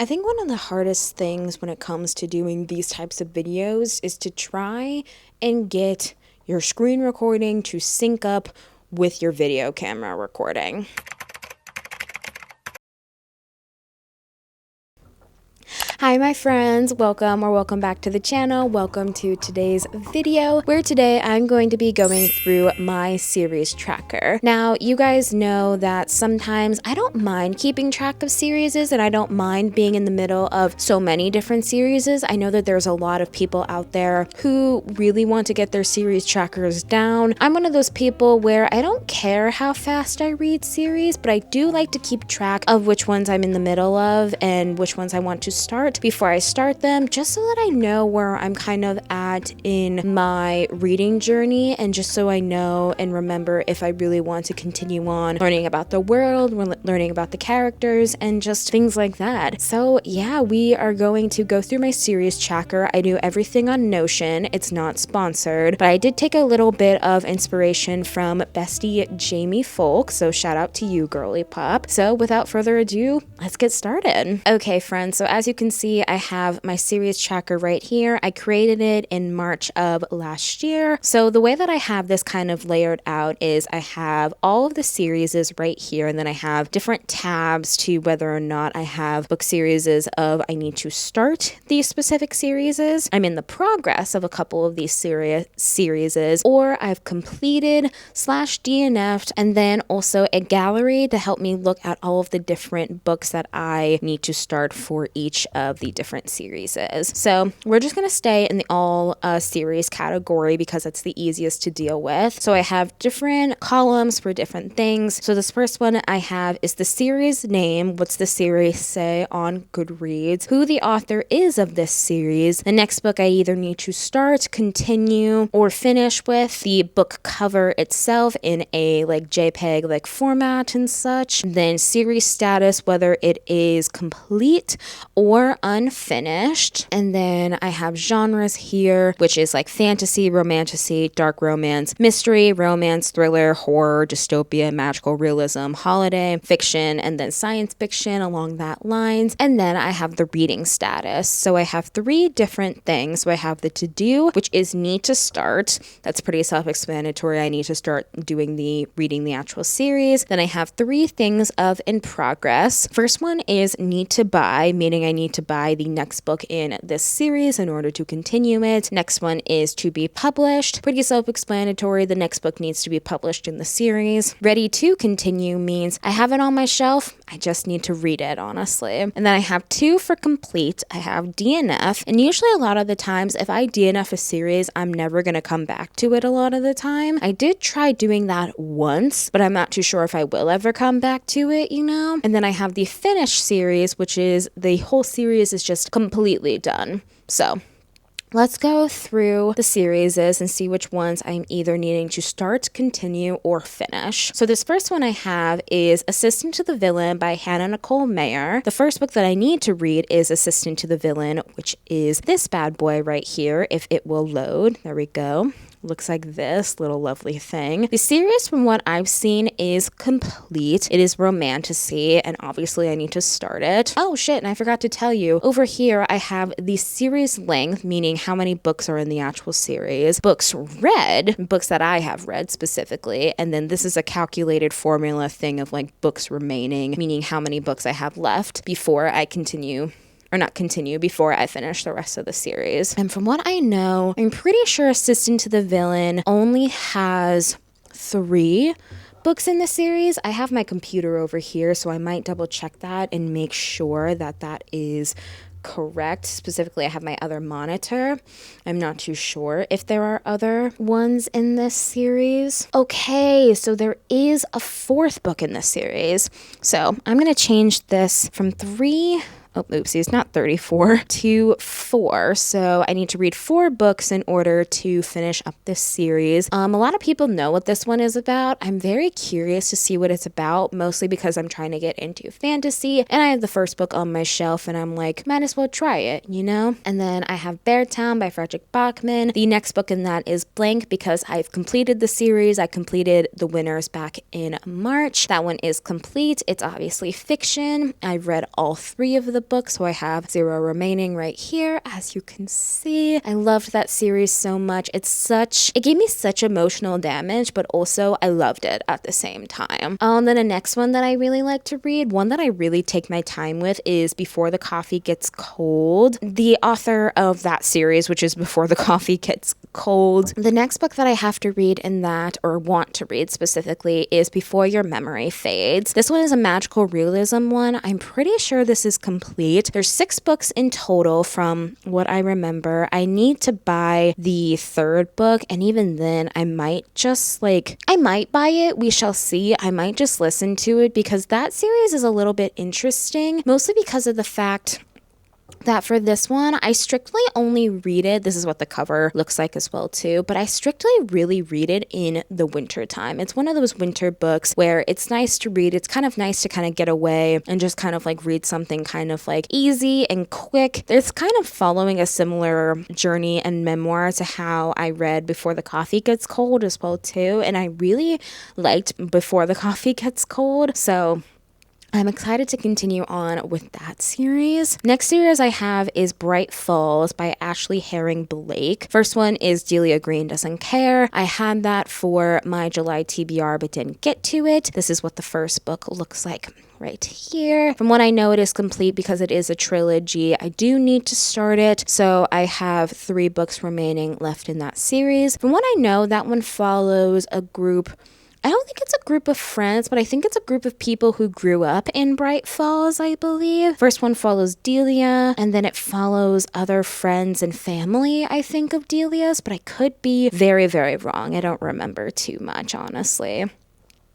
I think one of the hardest things when it comes to doing these types of videos is to try and get your screen recording to sync up with your video camera recording. Hi my friends, welcome back to the channel. Welcome to today's video, where today I'm going to be going through my series tracker. Now, you guys know that sometimes I don't mind keeping track of series and I don't mind being in the middle of so many different series. I know that there's a lot of people out there who really want to get their series trackers down. I'm one of those people where I don't care how fast I read series, but I do like to keep track of which ones I'm in the middle of and which ones I want to start before I start them, just so that I know where I'm kind of at in my reading journey, and just so I know and remember if I really want to continue on learning about the world, learning about the characters, and just things like that. So yeah, we are going to go through my series tracker. I do everything on Notion. It's not sponsored, but I did take a little bit of inspiration from bestie Jamie Folk, so shout out to you, girly pop. So without further ado, let's get started. Okay friends, so as you can see, I have my series tracker right here. I created it in March of last year. So the way that I have this kind of layered out is I have all of the series right here, and then I have different tabs to whether or not I have book series of I need to start these specific series. I'm in the progress of a couple of these series, or I've completed / DNF'd, and then also a gallery to help me look at all of the different books that I need to start for each of the different series. So we're just going to stay in the all series category because it's the easiest to deal with. So I have different columns for different things. So this first one I have is the series name. What's the series say on Goodreads? Who the author is of this series. The next book I either need to start, continue, or finish with. The book cover itself in a JPEG format and such. Then series status, whether it is complete or unfinished. And then I have genres here, which is fantasy, romantasy, dark romance, mystery, romance, thriller, horror, dystopia, magical realism, holiday, fiction, and then science fiction along that lines. And then I have the reading status. So I have 3 different things. So I have the to-do, which is need to start. That's pretty self-explanatory. I need to start reading the actual series. Then I have 3 things of in progress. First one is need to buy, meaning I need to buy the next book in this series in order to continue it. Next one is to be published. Pretty self-explanatory. The next book needs to be published in the series. Ready to continue means I have it on my shelf. I just need to read it, honestly. And then I have 2 for complete. I have DNF. And usually a lot of the times, if I DNF a series, I'm never going to come back to it a lot of the time. I did try doing that once, but I'm not too sure if I will ever come back to it, And then I have the finished series, which is the whole series is just completely done. So let's go through the series and see which ones I'm either needing to start, continue, or finish. So this first one I have is Assistant to the Villain by Hannah Nicole Mayer. The first book that I need to read is Assistant to the Villain, which is this bad boy right here, if it will load. There we go. Looks like this little lovely thing. The series, from what I've seen, is complete. It is romantasy, and obviously I need to start it. Oh shit, and I forgot to tell you, over here I have the series length, meaning how many books are in the actual series, books read, books that I have read specifically, and then this is a calculated formula thing of books remaining, meaning how many books I have left before I before I finish the rest of the series. And from what I know, I'm pretty sure Assistant to the Villain only has 3 books in the series. I have my computer over here, so I might double check that and make sure that that is correct. Specifically, I have my other monitor. I'm not too sure if there are other ones in this series. Okay, so there is a 4th book in this series. So I'm going to change this from 3... Oh, oopsies, not 34 to 4. So I need to read 4 books in order to finish up this series. A lot of people know what this one is about. I'm very curious to see what it's about, mostly because I'm trying to get into fantasy, and I have the first book on my shelf, and I'm like, might as well try it, And then I have Beartown by Frederick Bachman. The next book in that is blank because I've completed the series. I completed the winners back in March. That one is complete. It's obviously fiction. I've read all 3 of those. the book, so I have 0 remaining right here, as you can see. I loved that series so much. It gave me such emotional damage, but also I loved it at the same time. Then the next one that I really like to read, one that I really take my time with, is Before the Coffee Gets Cold. The author of that series, which is Before the Coffee Gets Cold. The next book that I have to read in that, or want to read specifically, is Before Your Memory Fades. This one is a magical realism one. I'm pretty sure this is complete. There's 6 books in total from what I remember. I need to buy the 3rd book, and even then I might buy it. We shall see. I might just listen to it because that series is a little bit interesting, mostly because of the fact that for this one, I strictly only read it. This is what the cover looks like as well too, but I strictly really read it in the winter time. It's one of those winter books where it's nice to read. It's kind of nice to kind of get away and just kind of like read something kind of like easy and quick. It's kind of following a similar journey and memoir to how I read Before the Coffee Gets Cold as well too, and I really liked Before the Coffee Gets Cold, so I'm excited to continue on with that series. Next series I have is Bright Falls by Ashley Herring Blake. First one is Delia Green Doesn't Care. I had that for my July TBR but didn't get to it. This is what the first book looks like right here. From what I know, it is complete because it is a trilogy. I do need to start it, so I have 3 books remaining left in that series. From what I know, that one follows a group. I don't think it's a group of friends, but I think it's a group of people who grew up in Bright Falls, I believe. First one follows Delia, and then it follows other friends and family, I think, of Delia's, but I could be very, very wrong. I don't remember too much, honestly.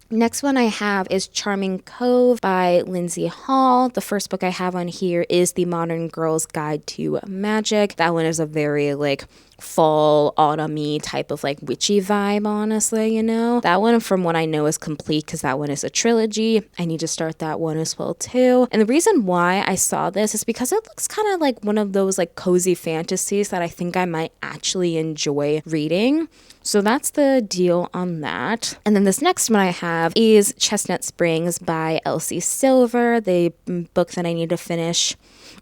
Next one I have is Charming Cove by Lindsay Hall. The first book I have on here is The Modern Girl's Guide to Magic. That one is a very fall, autumn-y type of witchy vibe, honestly, That one, from what I know, is complete because that one is a trilogy. I need to start that one as well too. And the reason why I saw this is because it looks kind of like one of those cozy fantasies that I think I might actually enjoy reading. So that's the deal on that. And then this next one I have is Chestnut Springs by Elsie Silver. The book that I need to finish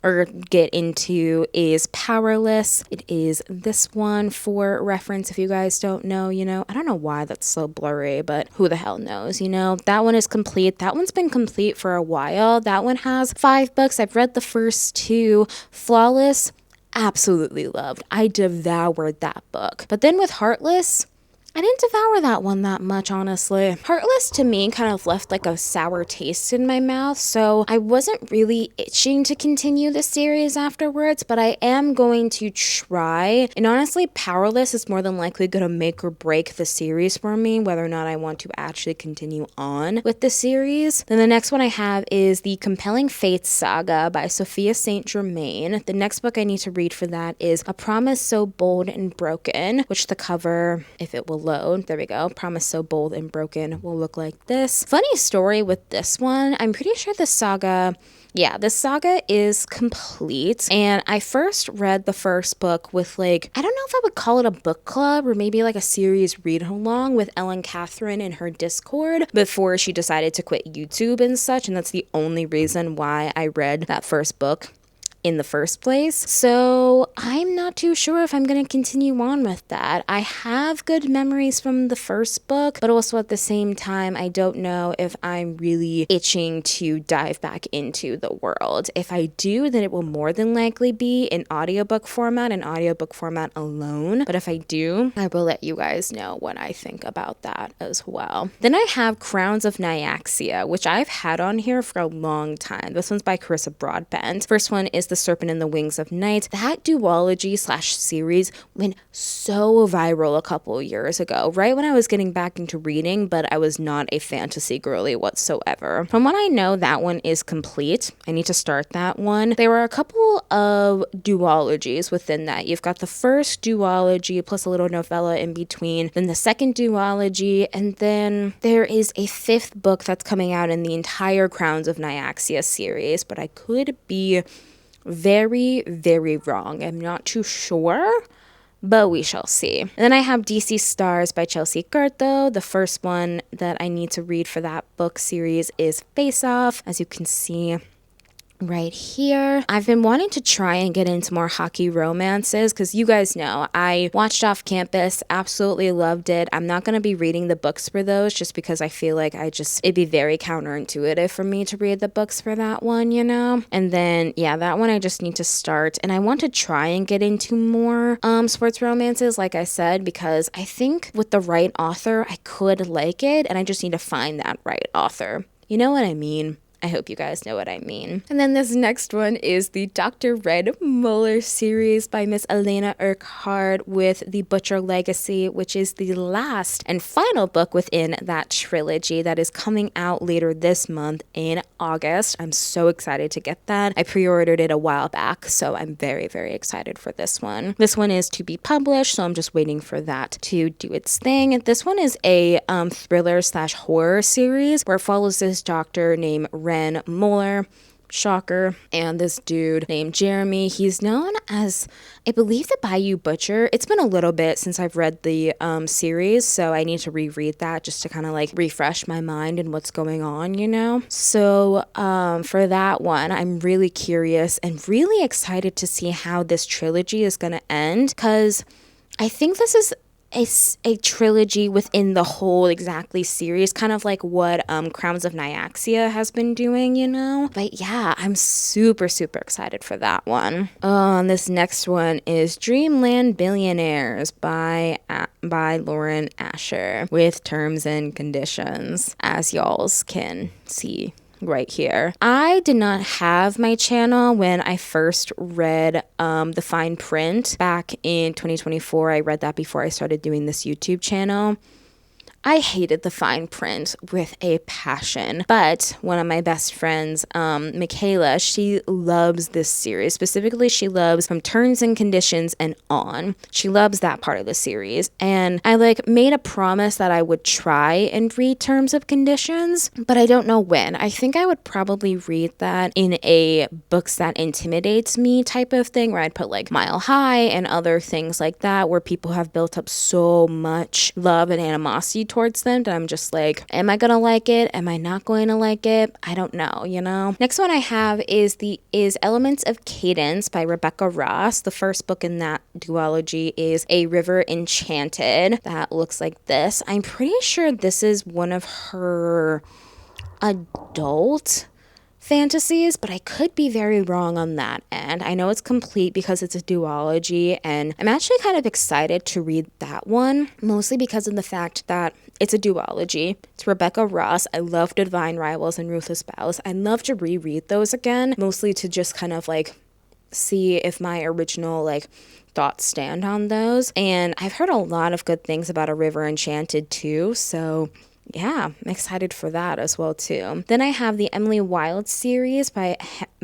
or get into is Powerless. It is this one for reference if you guys don't know, I don't know why that's so blurry, but who the hell knows, That one is complete. That one's been complete for a while. That one has 5 books. I've read the first 2. Flawless, absolutely loved. I devoured that book. But then with Heartless, I didn't devour that one that much, honestly. Heartless to me kind of left a sour taste in my mouth, so I wasn't really itching to continue the series afterwards, but I am going to try. And honestly, Powerless is more than likely going to make or break the series for me, whether or not I want to actually continue on with the series. Then the next one I have is The Compelling Fates Saga by Sophia St. Germain. The next book I need to read for that is A Promise So Bold and Broken, which the cover, if it will load, there we go, Promise So Bold and Broken will look like this. Funny story with this one, I'm pretty sure this saga is complete, and I first read the first book with I don't know if I would call it a book club or maybe a series read along with Ellen Catherine in her Discord before she decided to quit YouTube and such, and that's the only reason why I read that first book in the first place. So I'm not too sure if I'm going to continue on with that. I have good memories from the first book, but also at the same time, I don't know if I'm really itching to dive back into the world. If I do, then it will more than likely be in audiobook format alone. But if I do, I will let you guys know what I think about that as well. Then I have Crowns of Nyaxia, which I've had on here for a long time. This one's by Carissa Broadbent. First one is The Serpent and the Wings of Night. That duology / series went so viral a couple years ago, right when I was getting back into reading, but I was not a fantasy girly whatsoever. From what I know, that one is complete. I need to start that one. There were a couple of duologies within that. You've got the first duology plus a little novella in between, then the second duology, and then there is a 5th book that's coming out in the entire Crowns of Nyaxia series, but I could be very, very wrong. I'm not too sure, but we shall see. And then I have DC Stars by Chelsea Curto. The first one that I need to read for that book series is Face Off. As you can see, right here. I've been wanting to try and get into more hockey romances because you guys know I watched Off Campus, absolutely loved it. I'm not going to be reading the books for those just because I feel like it'd be very counterintuitive for me to read the books for that one, you know? And then, yeah, that one I just need to start. And I want to try and get into more sports romances, like I said, because I think with the right author, I could like it. And I just need to find that right author. You know what I mean? I hope you guys know what I mean. And then this next one is the Dr. Red Muller series by Miss Elena Urquhart with The Butcher Legacy, which is the last and final book within that trilogy that is coming out later this month in August. I'm so excited to get that. I pre-ordered it a while back, so I'm very, very excited for this one. This one is to be published, so I'm just waiting for that to do its thing. This one is a thriller/horror series where it follows this doctor named Ren Muller, shocker, and this dude named Jeremy. He's known as, I believe, the Bayou Butcher. It's been a little bit since I've read the series, so I need to reread that just to kind of like refresh my mind and what's going on, you know? So for that one, I'm really curious and really excited to see how this trilogy is going to end, because I think this is a trilogy within the whole exactly series, kind of like what Crowns of Nyaxia has been doing, you know? But yeah, I'm super, super excited for that one. And this next one is Dreamland Billionaires by Lauren Asher with terms and conditions, as y'alls can see right here. I did not have my channel when I first read the fine print back in 2024. I read that before I started doing this YouTube channel. I hated the fine print with a passion, but one of my best friends, Michaela, she loves this series. Specifically, she loves From Terms and Conditions and On. She loves that part of the series, and I made a promise that I would try and read Terms of Conditions, but I don't know when. I think I would probably read that in a Books That Intimidates Me type of thing, where I'd put Mile High and other things like that, where people have built up so much love and animosity towards them that I'm just am I gonna like it? Am I not going to like it? I don't know, you know? Next one I have is Elements of Cadence by Rebecca Ross. The first book in that duology is A River Enchanted. That looks like this. I'm pretty sure this is one of her adult fantasies, but I could be very wrong on that end. I know it's complete because it's a duology, and I'm actually kind of excited to read that one, mostly because of the fact that it's a duology. It's Rebecca Ross. I love Divine Rivals and Ruthless Vows. I'd love to reread those again, mostly to just kind of see if my original thoughts stand on those. And I've heard a lot of good things about A River Enchanted too, so yeah, I'm excited for that as well too. Then I have the Emily Wilde series by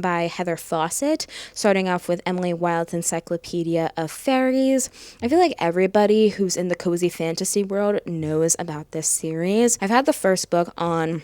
Heather Fawcett, starting off with Emily Wilde's Encyclopedia of Fairies. I feel like everybody who's in the cozy fantasy world knows about this series. I've had the first book on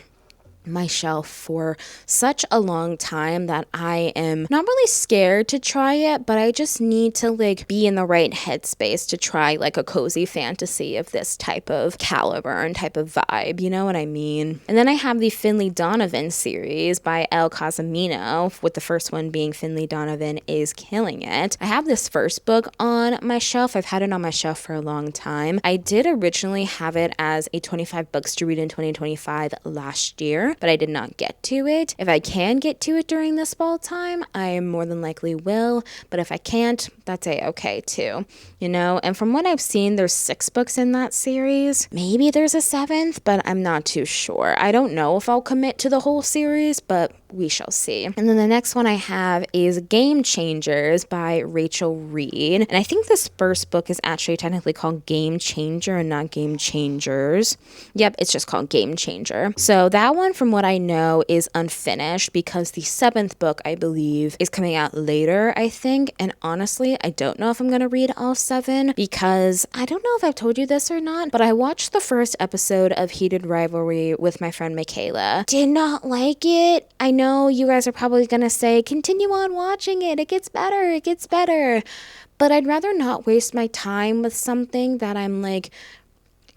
my shelf for such a long time that I am not really scared to try it, but I just need to be in the right headspace to try a cozy fantasy of this type of caliber and type of vibe, you know what I mean? And then I have the Finley Donovan series by Elle Casamino, with the first one being Finley Donovan is Killing It. I have this first book on my shelf. I've had it on my shelf for a long time. I did originally have it as a 25 books to read in 2025 last year, but I did not get to it. If I can get to it during this fall time, I more than likely will, but if I can't, that's okay too, you know? And from what I've seen, there's 6 books in that series. Maybe there's a 7th, but I'm not too sure. I don't know if I'll commit to the whole series, but we shall see. And then the next one I have is Game Changers by Rachel Reed. And I think this first book is actually technically called Game Changer and not Game Changers. Yep, it's just called Game Changer. So that one, from what I know, is unfinished because the 7th book, I believe, is coming out later, I think. And honestly, I don't know if I'm going to read all 7 because I don't know if I've told you this or not, but I watched the first episode of Heated Rivalry with my friend Michaela. Did not like it. I know you guys are probably going to say, continue on watching it. It gets better. It gets better. But I'd rather not waste my time with something that I'm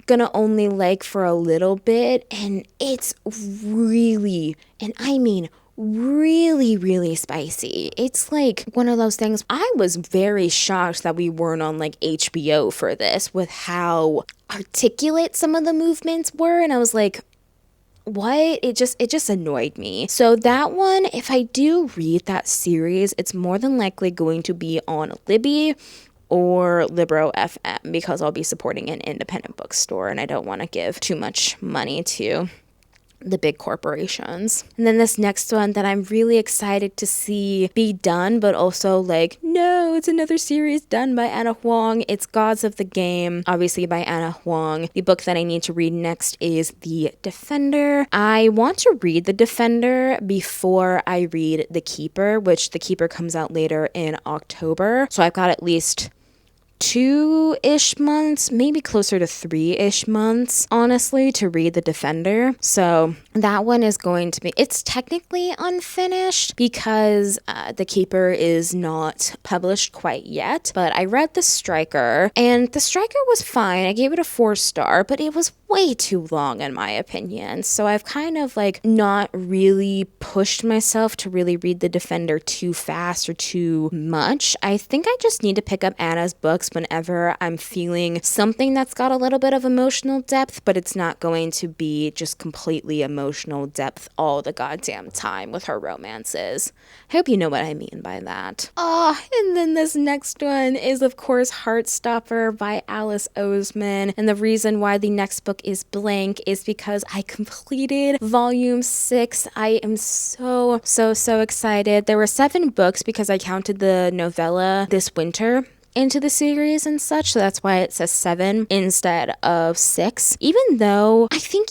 gonna only for a little bit, and it's really, and I mean really, really spicy. It's like one of those things. I was very shocked that we weren't on like HBO for this with how articulate some of the movements were. And I was like, what? It just annoyed me. So that one, if I do read that series, it's more than likely going to be on Libby or Libro FM because I'll be supporting an independent bookstore and I don't want to give too much money to the big corporations. And then this next one that I'm really excited to see be done, but also like, no, it's another series done by Anna Huang. It's Gods of the Game, obviously by Anna Huang. The book that I need to read next is The Defender. I want to read The Defender before I read The Keeper, which The Keeper comes out later in October. So I've got at least 2-ish months, maybe closer to 3-ish months, honestly, to read The Defender. So that one is going to be, it's technically unfinished because The Keeper is not published quite yet, but I read The Striker, and The Striker was fine. I gave it a 4-star, but it was way too long in my opinion. So I've kind of like not really pushed myself to really read The Defender too fast or too much. I think I just need to pick up Anna's books whenever I'm feeling something that's got a little bit of emotional depth, but it's not going to be just completely emotional depth all the goddamn time with her romances. I hope you know what I mean by that. And then this next one is of course Heartstopper by Alice Oseman. And the reason why the next book is blank is because I completed volume 6. I am so excited. There were 7 books because I counted the novella this winter into the series and such, so that's why it says 7 instead of 6. Even though I think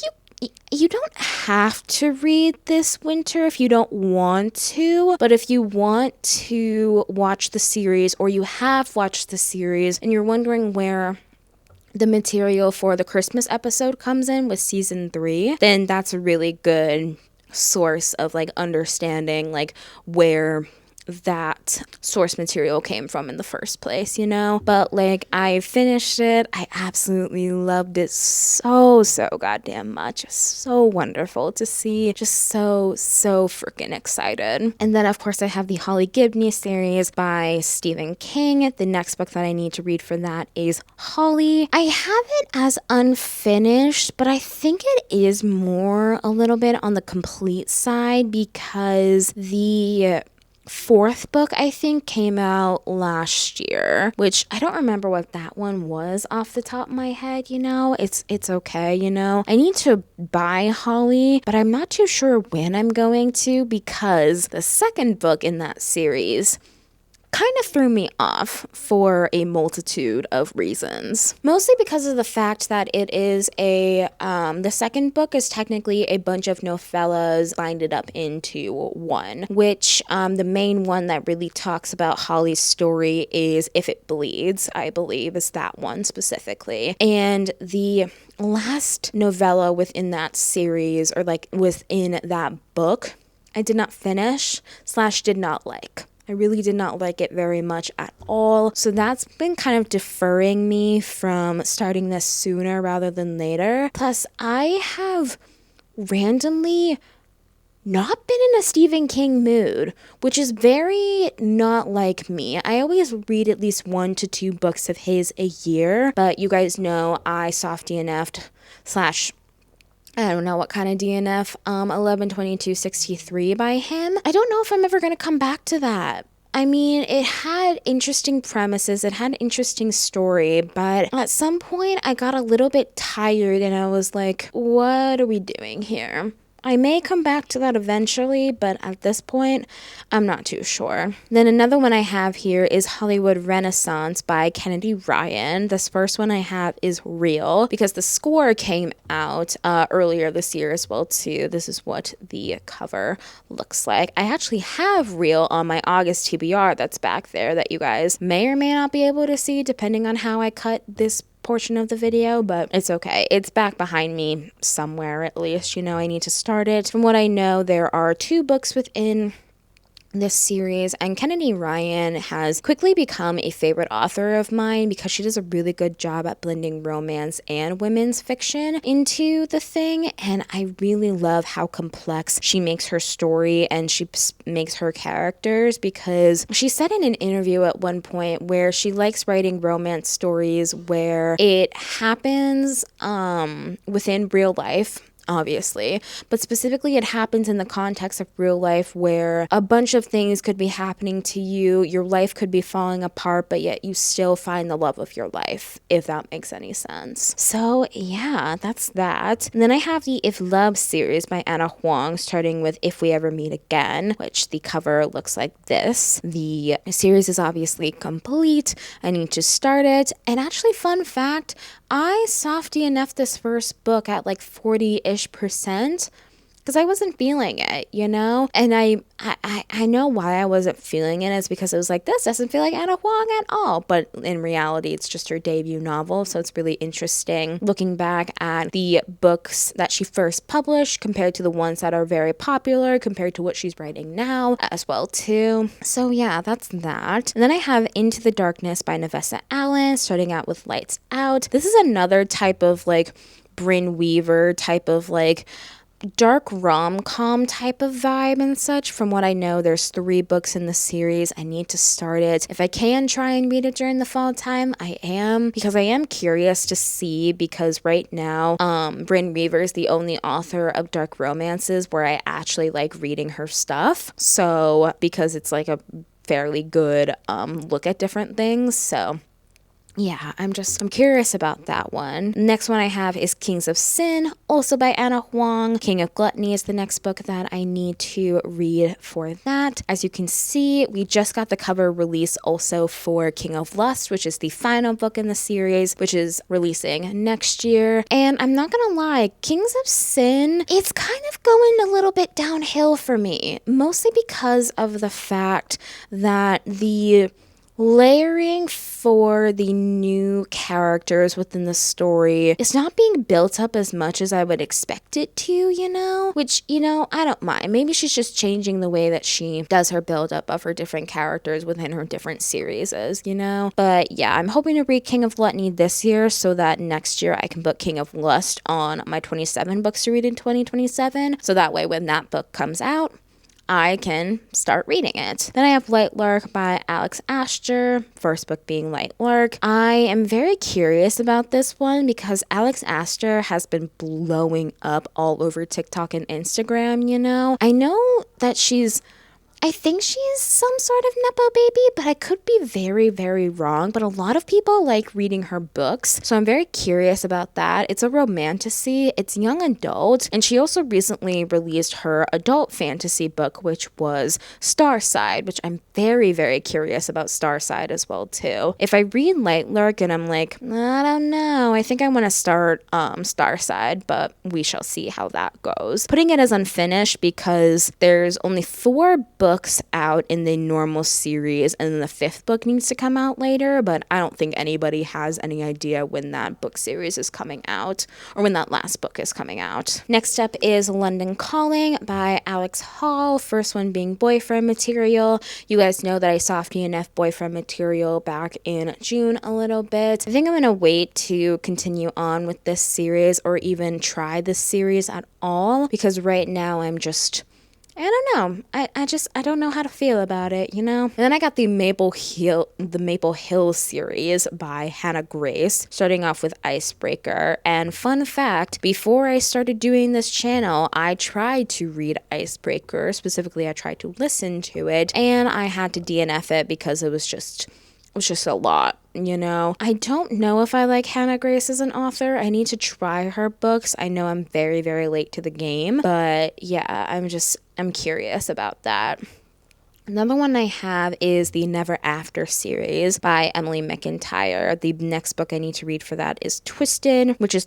you don't have to read this winter if you don't want to, but if you want to watch the series or you have watched the series and you're wondering where the material for the Christmas episode comes in with season 3, then that's a really good source of like understanding like where that source material came from in the first place, you know? But like I finished it. I absolutely loved it so goddamn much. So wonderful to see. Just so freaking excited. And then of course I have the Holly Gibney series by Stephen King. The next book that I need to read for that is Holly. I have it as unfinished, but I think it is more a little bit on the complete side because the 4th book, I think, came out last year, which I don't remember what that one was off the top of my head, you know? It's okay, you know? I need to buy Holly, but I'm not too sure when I'm going to because the 2nd book in that series kind of threw me off for a multitude of reasons. Mostly because of the fact that it is the 2nd book is technically a bunch of novellas binded up into one, which the main one that really talks about Holly's story is If It Bleeds, I believe is that one specifically. And the last novella within that series, or like within that book, I did not finish / did not like. I really did not like it very much at all. So that's been kind of deferring me from starting this sooner rather than later. Plus, I have randomly not been in a Stephen King mood, which is very not like me. I always read at least 1 to 2 books of his a year, but you guys know I soft DNF'd / I don't know what kind of DNF, 11/22/63 by him. I don't know if I'm ever going to come back to that. I mean, it had interesting premises, it had an interesting story, but at some point I got a little bit tired and I was like, what are we doing here? I may come back to that eventually, but at this point, I'm not too sure. Then another one I have here is Hollywood Renaissance by Kennedy Ryan. This first one I have is Real because the score came out earlier this year as well too. This is what the cover looks like. I actually have Real on my August TBR that's back there that you guys may or may not be able to see depending on how I cut this portion of the video, but it's okay. It's back behind me somewhere at least, you know. I need to start it. From what I know, there are 2 books within this series, and Kennedy Ryan has quickly become a favorite author of mine because she does a really good job at blending romance and women's fiction into the thing, and I really love how complex she makes her story and she makes her characters, because she said in an interview at one point where she likes writing romance stories where it happens within real life, obviously, but specifically it happens in the context of real life where a bunch of things could be happening to you, your life could be falling apart, but yet you still find the love of your life, if that makes any sense. So yeah, that's that. And then I have the If Love series by Anna Huang, starting with If We Ever Meet Again, which the cover looks like this. The series is obviously complete. I need to start it. And actually, fun fact, I softy enough this first book at like 40-ish% because I wasn't feeling it, you know? And I know why I wasn't feeling it is because it was like, this doesn't feel like Anna Huang at all. But in reality, it's just her debut novel. So it's really interesting looking back at the books that she first published compared to the ones that are very popular, compared to what she's writing now as well too. So yeah, that's that. And then I have Into the Darkness by Nevessa Allen, starting out with Lights Out. This is another type of like Bryn Weaver type of like dark rom-com type of vibe and such. From what I know, there's 3 books in the series. I need to start it. If I can try and read it during the fall time, I am, because I am curious to see, because right now Bryn Weaver is the only author of dark romances where I actually like reading her stuff. So because it's like a fairly good look at different things. So yeah, I'm curious about that one. Next one I have is Kings of Sin, also by Anna Huang. King of Gluttony is the next book that I need to read for that. As you can see, we just got the cover release also for King of Lust, which is the final book in the series, which is releasing next year. And I'm not gonna lie, Kings of Sin, it's kind of going a little bit downhill for me, mostly because of the fact that the layering for the new characters within the story is not being built up as much as I would expect it to, you know? Which, you know, I don't mind. Maybe she's just changing the way that she does her build-up of her different characters within her different series, you know? But yeah, I'm hoping to read King of Gluttony this year so that next year I can put King of Lust on my 27 books to read in 2027. So that way when that book comes out, I can start reading it. Then I have Light Lark by Alex Astor, first book being Light Lark. I am very curious about this one because Alex Astor has been blowing up all over TikTok and Instagram, you know? I know that I think she's some sort of Nepo baby, but I could be very, very wrong. But a lot of people like reading her books, so I'm very curious about that. It's a romantasy, it's young adult, and she also recently released her adult fantasy book, which was Starside, which I'm very, very curious about Starside as well too. If I read Light Lark and I'm like, I don't know, I think I want to start Starside, but we shall see how that goes. Putting it as unfinished because there's only 4 books out in the normal series, and then the 5th book needs to come out later, but I don't think anybody has any idea when that book series is coming out or when that last book is coming out. Next up is London Calling by Alex Hall, first one being Boyfriend Material. You guys know that I softy enough Boyfriend Material back in June a little bit. I think I'm gonna wait to continue on with this series or even try this series at all, because right now I don't know. I don't know how to feel about it, you know? And then I got the Maple Hill series by Hannah Grace, starting off with Icebreaker. And fun fact, before I started doing this channel, I tried to read Icebreaker. Specifically, I tried to listen to it, and I had to DNF it because it was just a lot, you know? I don't know if I like Hannah Grace as an author. I need to try her books. I know I'm very, very late to the game, but yeah, I'm curious about that. Another one I have is the Never After series by Emily McIntyre. The next book I need to read for that is Twisted, which is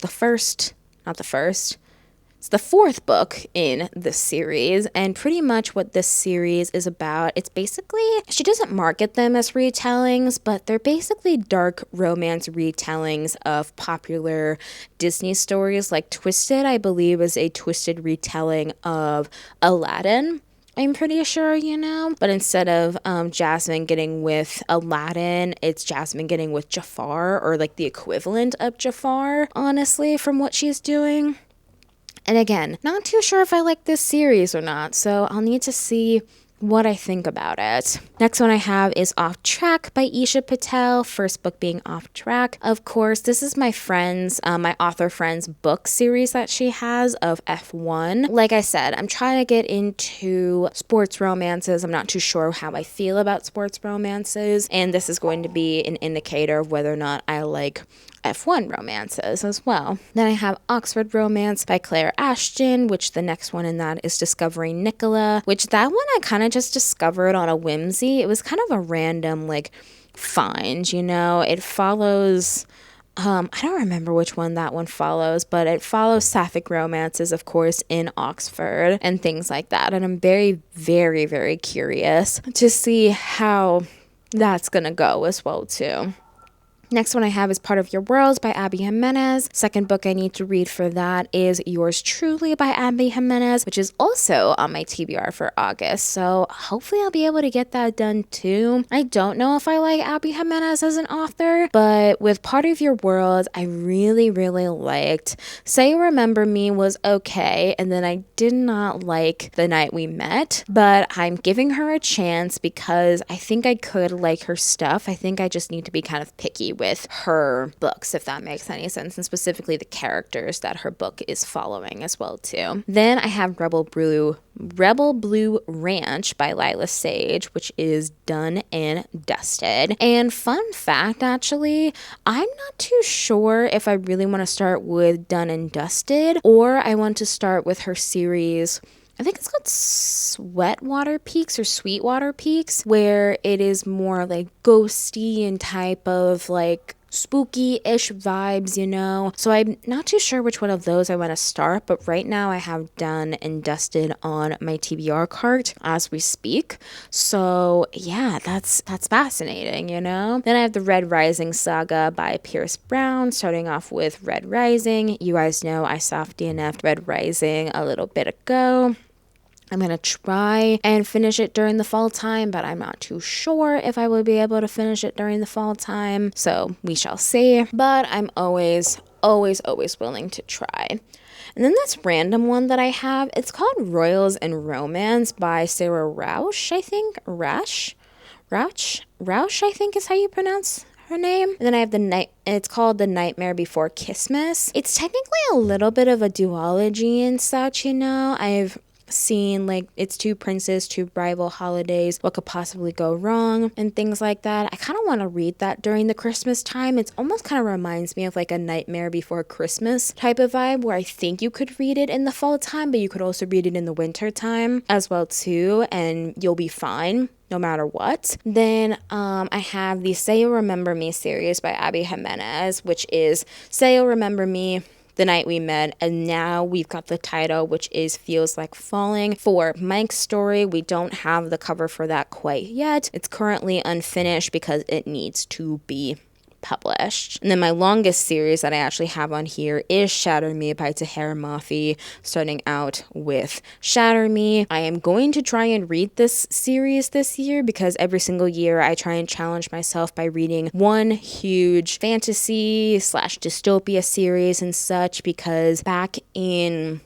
it's the 4th book in this series, and pretty much what this series is about, it's basically, she doesn't market them as retellings, but they're basically dark romance retellings of popular Disney stories. Like Twisted, I believe, is a twisted retelling of Aladdin. I'm pretty sure, you know? But instead of Jasmine getting with Aladdin, it's Jasmine getting with Jafar, or like the equivalent of Jafar, honestly, from what she's doing. And again, not too sure if I like this series or not, so I'll need to see what I think about it. Next one I have is Off Track by Isha Patel. First book being Off Track. Of course, this is my friend's, my author friend's book series that she has of F1. Like I said, I'm trying to get into sports romances. I'm not too sure how I feel about sports romances, and this is going to be an indicator of whether or not I like F1 romances as well. Then I have Oxford Romance by Claire Ashton, which the next one in that is Discovering Nicola, which that one I kind of just discovered on a whimsy. It was kind of a random like find, you know. It follows I don't remember which one that one follows, but it follows sapphic romances, of course, in Oxford and things like that. And I'm very, very, very curious to see how that's gonna go as well too. Next one I have is Part of Your World by Abby Jimenez. Second book I need to read for that is Yours Truly by Abby Jimenez, which is also on my TBR for August. So hopefully I'll be able to get that done too. I don't know if I like Abby Jimenez as an author, but with Part of Your World, I really, really liked Say You Remember Me was okay, and then I did not like The Night We Met, but I'm giving her a chance because I think I could like her stuff. I think I just need to be kind of picky with her books, if that makes any sense, and specifically the characters that her book is following as well too. Then I have Rebel Blue Ranch by Lila Sage, which is done and dusted. And fun fact, actually, I'm not too sure if I really want to start with Done and Dusted or I want to start with her series, I think it's called Sweetwater Peaks, where it is more like ghosty and type of like spooky-ish vibes, you know. So I'm not too sure which one of those I want to start, but right now I have Done and Dusted on my TBR cart as we speak. So yeah, that's fascinating, you know. Then I have the Red Rising saga by Pierce Brown, starting off with Red Rising. You guys know I soft DNF'd Red Rising a little bit ago. I'm going to try and finish it during the fall time, but I'm not too sure if I will be able to finish it during the fall time. So we shall see. But I'm always willing to try. And then this random one that I have, it's called Royals and Romance by Sarah Rausch, I think. Rausch, I think is how you pronounce her name. And then I have it's called The Nightmare Before Christmas. It's technically a little bit of a duology and such, you know. I've seen like it's two princes, two rival holidays, what could possibly go wrong and things like that. I kind of want to read that during the Christmas time. It's almost kind of reminds me of like a Nightmare Before Christmas type of vibe, where I think you could read it in the fall time, but you could also read it in the winter time as well too, and you'll be fine no matter what. Then I have the Say You Remember Me series by Abby Jimenez, which is Say You Remember Me, The Night We Met, and now we've got the title, which is Feels Like Falling. For Mike's story, we don't have the cover for that quite yet. It's currently unfinished because it needs to be published. And then my longest series that I actually have on here is Shatter Me by Tahira Mafi, starting out with Shatter Me. I am going to try and read this series this year because every single year I try and challenge myself by reading one huge fantasy / dystopia series and such, because back in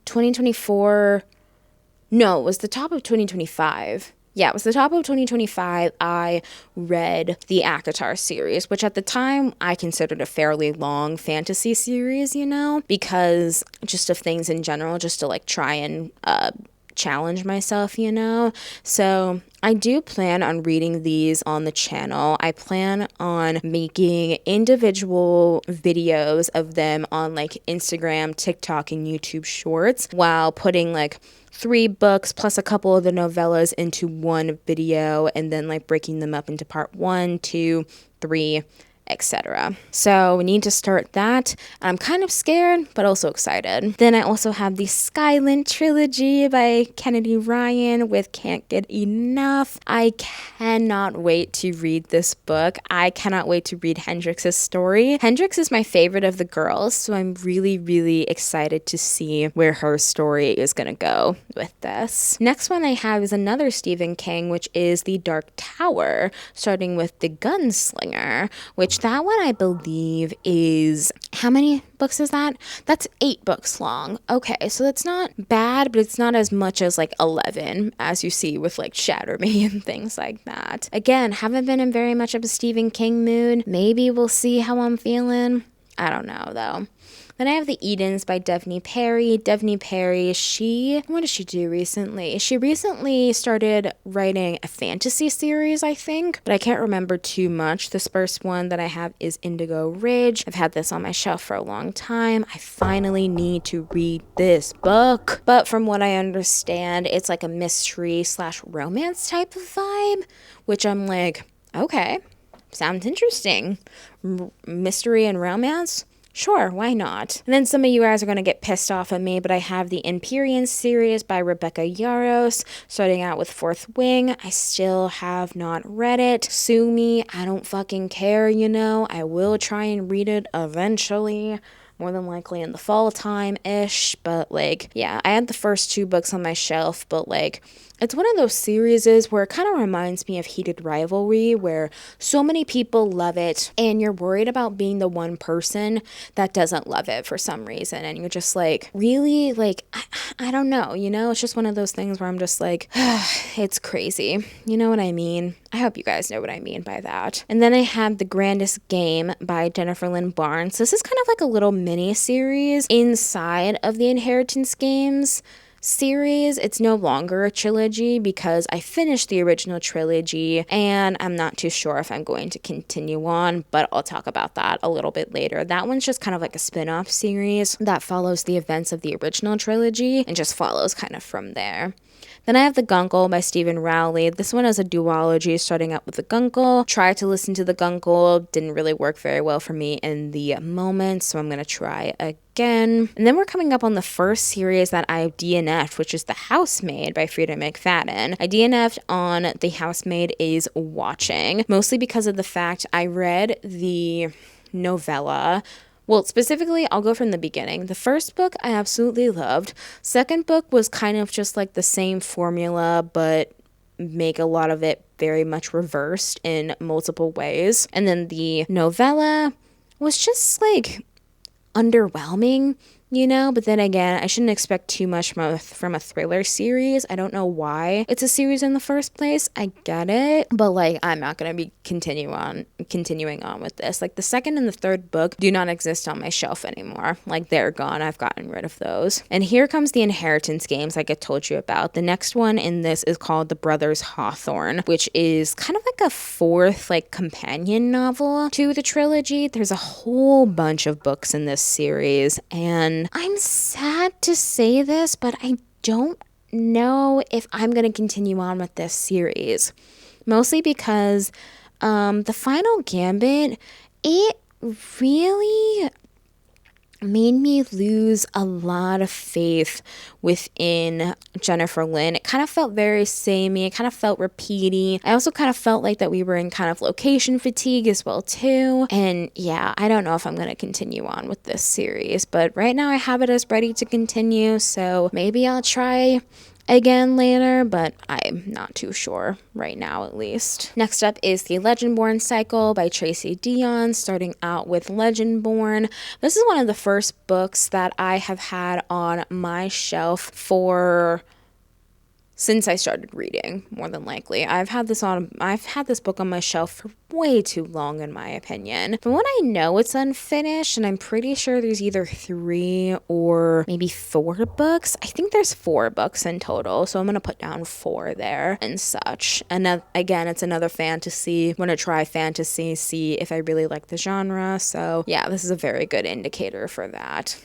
2024, no, it was the top of 2025. Yeah, it was the top of 2025. I read the ACOTAR series, which at the time I considered a fairly long fantasy series, you know, because just of things in general, just to like try and challenge myself, you know. So I do plan on reading these on the channel. I plan on making individual videos of them on like Instagram, TikTok, and YouTube Shorts, while putting like 3 books plus a couple of the novellas into one video, and then like breaking them up into part 1, 2, 3, etc. So we need to start that. I'm kind of scared, but also excited. Then I also have the Skyland trilogy by Kennedy Ryan with Can't Get Enough. I cannot wait to read this book. I cannot wait to read Hendrix's story. Hendrix is my favorite of the girls, so I'm really, really excited to see where her story is going to go with this. Next one I have is another Stephen King, which is The Dark Tower, starting with The Gunslinger, which that one I believe is, how many books is that? That's 8 books long. Okay, so that's not bad, but it's not as much as like 11, as you see with like Shatter Me and things like that. Again, haven't been in very much of a Stephen King mood. Maybe we'll see how I'm feeling. I don't know though. Then I have The Edens by Devney Perry. Devney Perry, what did she do recently? She recently started writing a fantasy series, I think, but I can't remember too much. This first one that I have is Indigo Ridge. I've had this on my shelf for a long time. I finally need to read this book. But from what I understand, it's like a mystery / romance type of vibe, which I'm like, okay, sounds interesting. Mystery and romance? Sure, why not? And then some of you guys are going to get pissed off at me, but I have the Empyrean series by Rebecca Yarros, starting out with Fourth Wing. I still have not read it. Sue me. I don't fucking care, you know. I will try and read it eventually. More than likely in the fall time-ish, but like, yeah, I had the first 2 books on my shelf, but like, it's one of those series where it kind of reminds me of Heated Rivalry, where so many people love it, and you're worried about being the one person that doesn't love it for some reason, and you're just like, really? Like, I don't know, you know? It's just one of those things where I'm just like, it's crazy. You know what I mean? I hope you guys know what I mean by that. And then I have The Grandest Game by Jennifer Lynn Barnes. This is kind of like a little mini series inside of the Inheritance Games series. It's no longer a trilogy because I finished the original trilogy and I'm not too sure if I'm going to continue on, but I'll talk about that a little bit later. That one's just kind of like a spin-off series that follows the events of the original trilogy and just follows kind of from there. Then I have The Guncle by Stephen Rowley. This one is a duology, starting out with The Guncle. Tried to listen to The Guncle, didn't really work very well for me in the moment, so I'm going to try again. And then we're coming up on the first series that I DNF'd, which is The Housemaid by Frida McFadden. I DNF'd on The Housemaid is Watching, mostly because of the fact I read the novella. Well, specifically, I'll go from the beginning. The first book I absolutely loved. Second book was kind of just like the same formula, but make a lot of it very much reversed in multiple ways. And then the novella was just like underwhelming, you know? But then again, I shouldn't expect too much from a thriller series. I don't know why it's a series in the first place. I get it, but like, I'm not going to be continuing on with this. Like, the second and the third book do not exist on my shelf anymore. Like, they're gone. I've gotten rid of those. And here comes the Inheritance Games, like I told you about. The next one in this is called The Brothers Hawthorne, which is kind of like a fourth like companion novel to the trilogy. There's a whole bunch of books in this series, and I'm sad to say this, but I don't know if I'm going to continue on with this series. Mostly because the Final Gambit, it really made me lose a lot of faith within Jennifer Lynn. It kind of felt very samey. It kind of felt repeaty. I also kind of felt like that we were in kind of location fatigue as well too. And yeah, I don't know if I'm going to continue on with this series, but right now I have it as ready to continue. So maybe I'll try again later, but I'm not too sure right now, at least. Next up is the Legendborn cycle by Tracy Dion, starting out with Legendborn. This is one of the first books that I have had on my shelf since I started reading, more than likely. I've had this book on my shelf for way too long, in my opinion. From what I know, it's unfinished, and I'm pretty sure there's either 3 or maybe 4 books. I think there's 4 books in total, so I'm gonna put down 4 there and such. And again, it's another fantasy. I'm gonna try fantasy, see if I really like the genre. So yeah, this is a very good indicator for that.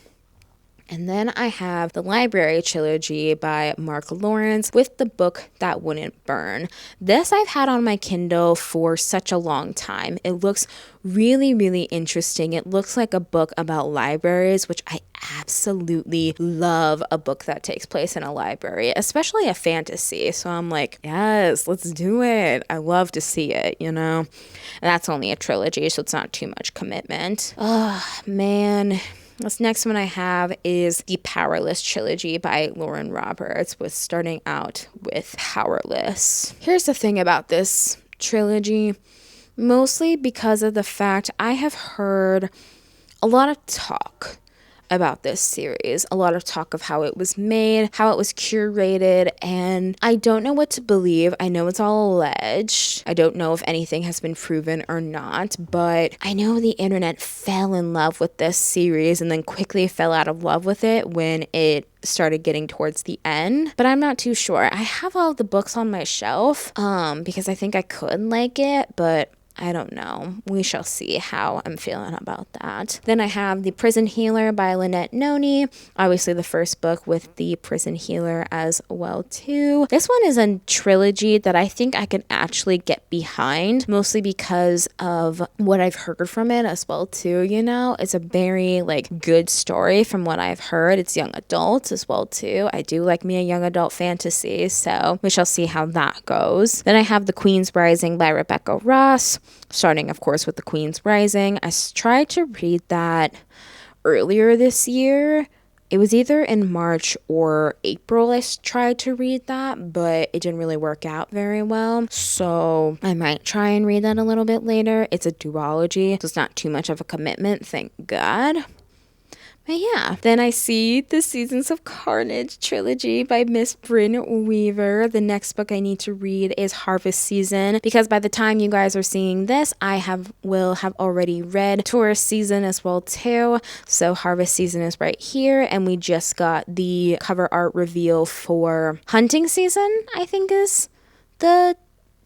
And then I have the Library Trilogy by Mark Lawrence with the book That Wouldn't Burn. This I've had on my Kindle for such a long time. It looks really, really interesting. It looks like a book about libraries, which I absolutely love a book that takes place in a library, especially a fantasy. So I'm like, yes, let's do it. I love to see it, you know? And that's only a trilogy, so it's not too much commitment. Oh, man. This next one I have is the Powerless Trilogy by Lauren Roberts, with starting out with Powerless. Here's the thing about this trilogy, mostly because of the fact I have heard a lot of talk about this series, a lot of talk of how it was made, how it was curated, and I don't know what to believe. I know it's all alleged. I don't know if anything has been proven or not, but I know the internet fell in love with this series and then quickly fell out of love with it when it started getting towards the end, but I'm not too sure. I have all the books on my shelf because I think I could like it, but I don't know. We shall see how I'm feeling about that. Then I have The Prison Healer by Lynette Noni. Obviously the first book with The Prison Healer as well too. This one is a trilogy that I think I can actually get behind, mostly because of what I've heard from it as well too, you know? It's a very good story from what I've heard. It's young adult as well too. I do like me a young adult fantasy, so we shall see how that goes. Then I have The Queen's Rising by Rebecca Ross. Starting, of course, with The Queen's Rising. I tried to read that earlier this year. It was either in March or April I tried to read that, but it didn't really work out very well. So I might try and read that a little bit later. It's a duology, so it's not too much of a commitment, thank God. But yeah, then I see the Seasons of Carnage trilogy by Miss Bryn Weaver. The next book I need to read is Harvest Season, because by the time you guys are seeing this, I will have already read Tourist Season as well too. So Harvest Season is right here, and we just got the cover art reveal for Hunting Season, I think is the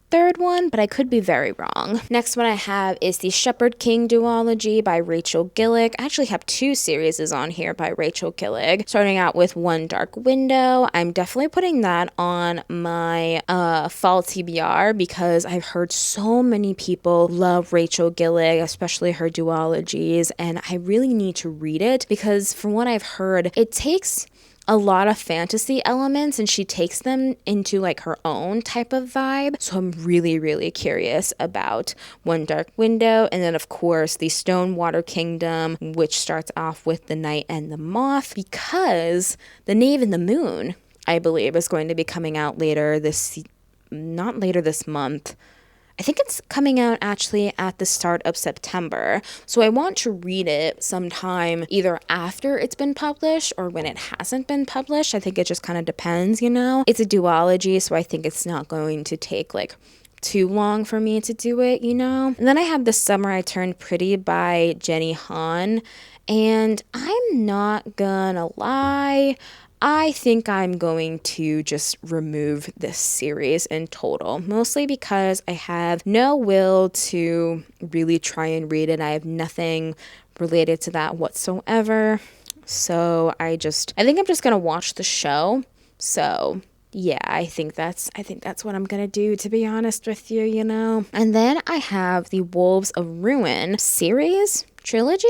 third one, but I could be very wrong. Next one I have is the Shepherd King duology by Rachel Gillick. I actually have two series on here by Rachel Gillick, starting out with One Dark Window. I'm definitely putting that on my fall TBR because I've heard so many people love Rachel Gillick, especially her duologies, and I really need to read it because from what I've heard, it takes a lot of fantasy elements and she takes them into her own type of vibe. So I'm really, really curious about One Dark Window. And then of course the Stonewater Kingdom, which starts off with The Night and the Moth, because The Knave and the Moon, I believe, is going to be coming out not later this month. I think it's coming out actually at the start of September. So I want to read it sometime either after it's been published or when it hasn't been published. I think it just kind of depends, you know. It's a duology, so I think it's not going to take too long for me to do it, you know. And then I have This Summer I Turned Pretty by Jenny Han. And I'm not gonna lie, I think I'm going to just remove this series in total, mostly because I have no will to really try and read it. I have nothing related to that whatsoever. So I think I'm just going to watch the show. So yeah, I think that's what I'm going to do, to be honest with you, you know. And then I have the Wolves of Ruin series trilogy.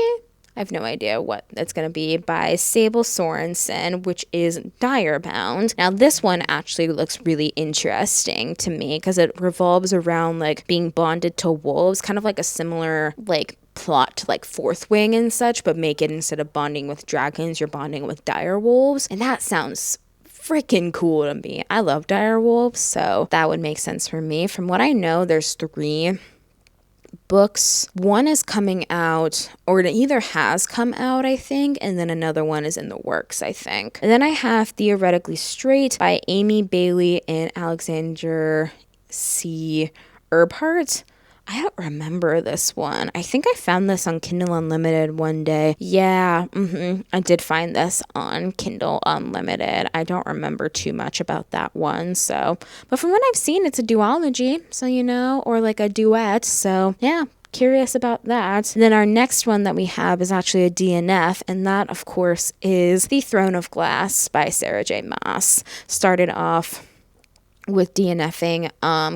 I have no idea what it's going to be, by Sable Sorensen, which is Direbound. Now, this one actually looks really interesting to me because it revolves around being bonded to wolves, kind of like a similar plot to Fourth Wing and such, but make it, instead of bonding with dragons, you're bonding with dire wolves. And that sounds freaking cool to me. I love dire wolves, so that would make sense for me. From what I know, there's 3 books. One is coming out, or it either has come out, I think, and then another one is in the works, I think. And then I have Theoretically Straight by Amy Bailey and Alexander C. Erbhart. I don't remember this one. I think I found this on Kindle Unlimited one day. Yeah, I did find this on Kindle Unlimited. I don't remember too much about that one, so. But from what I've seen, it's a duology, so you know, or a duet. So yeah, curious about that. And then our next one that we have is actually a DNF, and that, of course, is The Throne of Glass by Sarah J. Maas. Started off with DNFing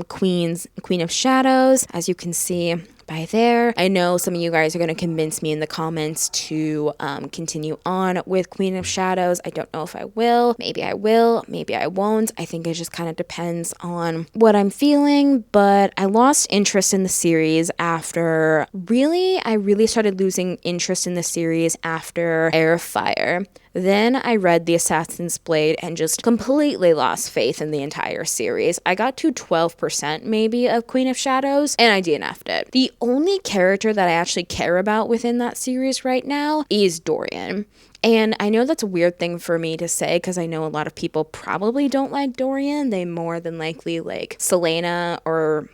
Queen of Shadows, as you can see by there. I know some of you guys are going to convince me in the comments to continue on with Queen of Shadows. I don't know if I will. Maybe I will. Maybe I won't. I think it just kind of depends on what I'm feeling, but I lost interest in the series after I really started losing interest in the series after Air of Fire. Then I read The Assassin's Blade and just completely lost faith in the entire series. I got to 12% maybe of Queen of Shadows and I DNF'd it. The only character that I actually care about within that series right now is Dorian. And I know that's a weird thing for me to say because I know a lot of people probably don't like Dorian. They more than likely like Selena or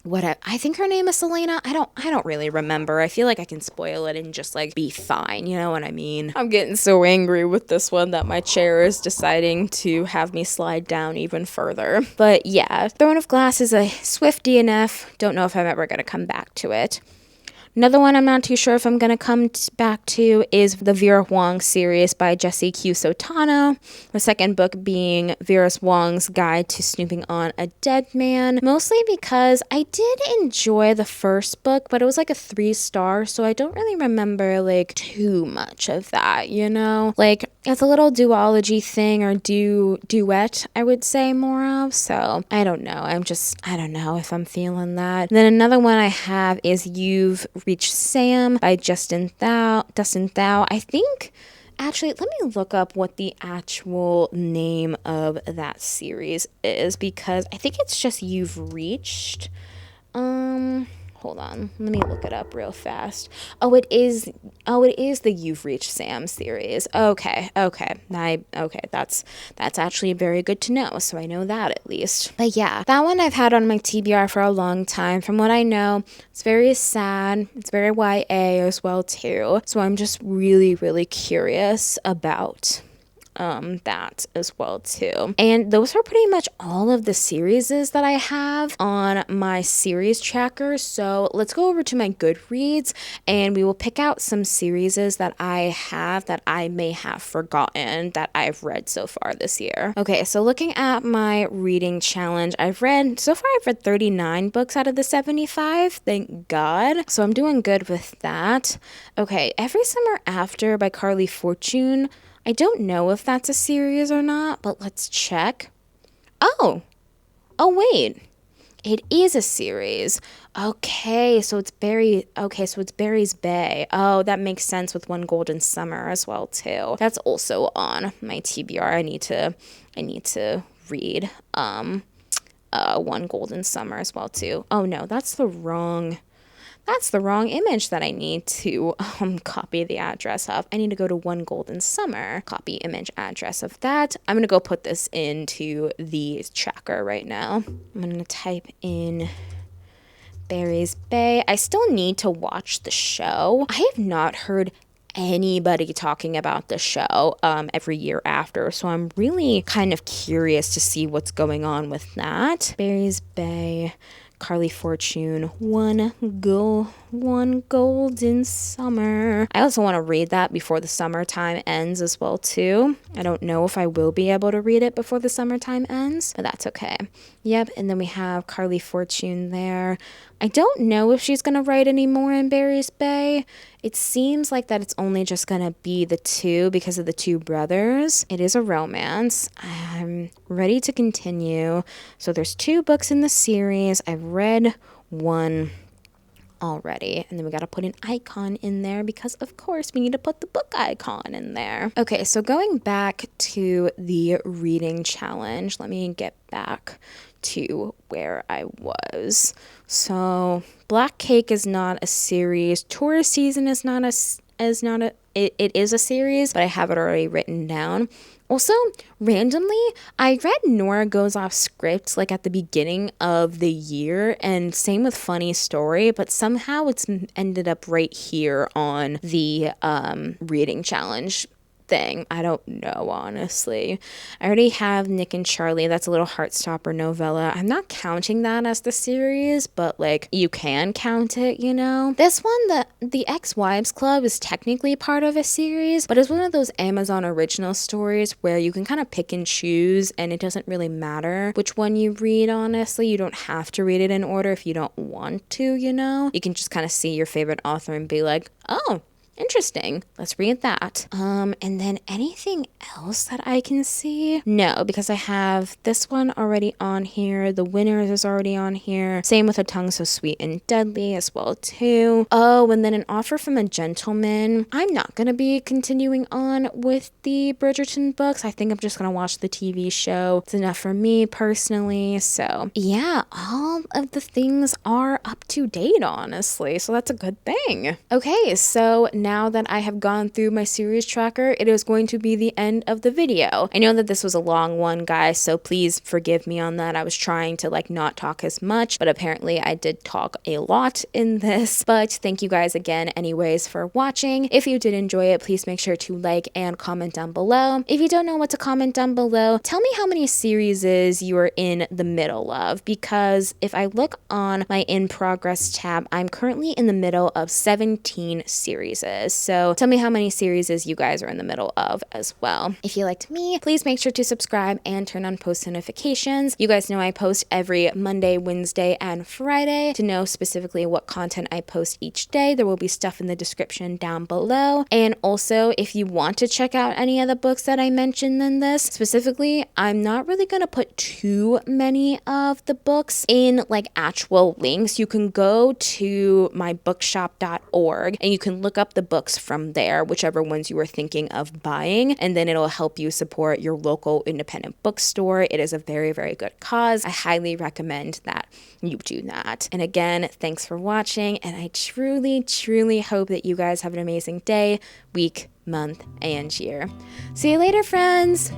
I think her name is Selena. I don't really remember. I feel like I can spoil it and just like be fine. You know what I mean? I'm getting so angry with this one that my chair is deciding to have me slide down even further. But yeah, Throne of Glass is a swift DNF. Don't know if I'm ever going to come back to it. Another one I'm not too sure if I'm going to come back to is the Vera Wong series by Jessie Q. Sotano. The second book being Vera Wong's Guide to Snooping on a Dead Man. Mostly because I did enjoy the first book, but it was like a 3-star, so I don't really remember like too much of that, you know? Like, it's a little duology thing or duet, I would say more of. So I don't know. I don't know if I'm feeling that. And then another one I have is You've Reached Sam by Dustin Thau. I think, actually, let me look up what the actual name of that series is because I think it's just You've Reached. Hold on, let me look it up real fast. It is the You've Reached Sam series. Okay, that's actually very good to know, so I know that at least. But yeah, that one I've had on my TBR for a long time. From what I know, it's very sad, it's very YA as well too, so I'm just really, really curious about that as well too. And those are pretty much all of the series that I have on my series tracker. So let's go over to my Goodreads and we will pick out some series that I have that I may have forgotten that I've read so far this year. Okay, so looking at my reading challenge, I've read 39 books out of the 75, thank God. So I'm doing good with that. Okay, Every Summer After by Carly Fortune. I don't know if that's a series or not, but let's check. Oh wait, it is a series. Okay, so it's Barry's Bay. Oh, that makes sense with One Golden Summer as well too. That's also on my TBR. I need to read One Golden Summer as well too. Oh no, that's the wrong image that I need to copy the address of. I need to go to One Golden Summer, copy image address of that. I'm going to go put this into the tracker right now. I'm going to type in Barry's Bay. I still need to watch the show. I have not heard anybody talking about the show every year after, so I'm really kind of curious to see what's going on with that. Barry's Bay, Carly Fortune, One Golden Summer. I also want to read that before the summertime ends as well too. I don't know if I will be able to read it before the summertime ends, but that's okay. Yep, and then we have Carly Fortune there. I don't know if she's going to write any more in Barry's Bay. It seems like that it's only just going to be the two because of the two brothers. It is a romance. I'm ready to continue. So there's 2 books in the series. I've read one already, and then we got to put an icon in there because of course we need to put the book icon in there. Okay, so going back to the reading challenge, let me get back to where I was. So Black Cake is not a series. Tourist Season is not a it is a series, but I have it already written down. Also, randomly, I read Nora Goes Off Script like at the beginning of the year, and same with Funny Story, but somehow it's ended up right here on the reading challenge. thing. I don't know, honestly. I already have Nick and Charlie. That's a little Heartstopper novella. I'm not counting that as the series, but like you can count it, you know? This one, the Ex-Wives Club, is technically part of a series, but it's one of those Amazon original stories where you can kind of pick and choose, and it doesn't really matter which one you read, honestly. You don't have to read it in order if you don't want to, you know? You can just kind of see your favorite author and be like, oh, interesting. Let's read that. And then anything else that I can see? No, because I have this one already on here. The Winners is already on here. Same with A Tongue So Sweet and Deadly as well too. Oh, and then An Offer from a Gentleman. I'm not gonna be continuing on with the Bridgerton books. I think I'm just gonna watch the TV show. It's enough for me personally. So yeah, all of the things are up to date, honestly. So that's a good thing. Okay, so now that I have gone through my series tracker, it is going to be the end of the video. I know that this was a long one, guys, so please forgive me on that. I was trying to like not talk as much, but apparently I did talk a lot in this. But thank you guys again anyways for watching. If you did enjoy it, please make sure to like and comment down below. If you don't know what to comment down below, tell me how many series you are in the middle of, because if I look on my in progress tab, I'm currently in the middle of 17 series. So tell me how many series you guys are in the middle of as well. If you liked me, please make sure to subscribe and turn on post notifications. You guys know I post every Monday, Wednesday, and Friday. To know specifically what content I post each day, there will be stuff in the description down below. And also, if you want to check out any of the books that I mentioned in this, specifically, I'm not really going to put too many of the books in like actual links. You can go to my bookshop.org and you can look up the books from there, whichever ones you were thinking of buying, and then it'll help you support your local independent bookstore. It is a very, very good cause. I highly recommend that you do that. And again, thanks for watching, and I truly, truly hope that you guys have an amazing day, week, month, and year. See you later, friends!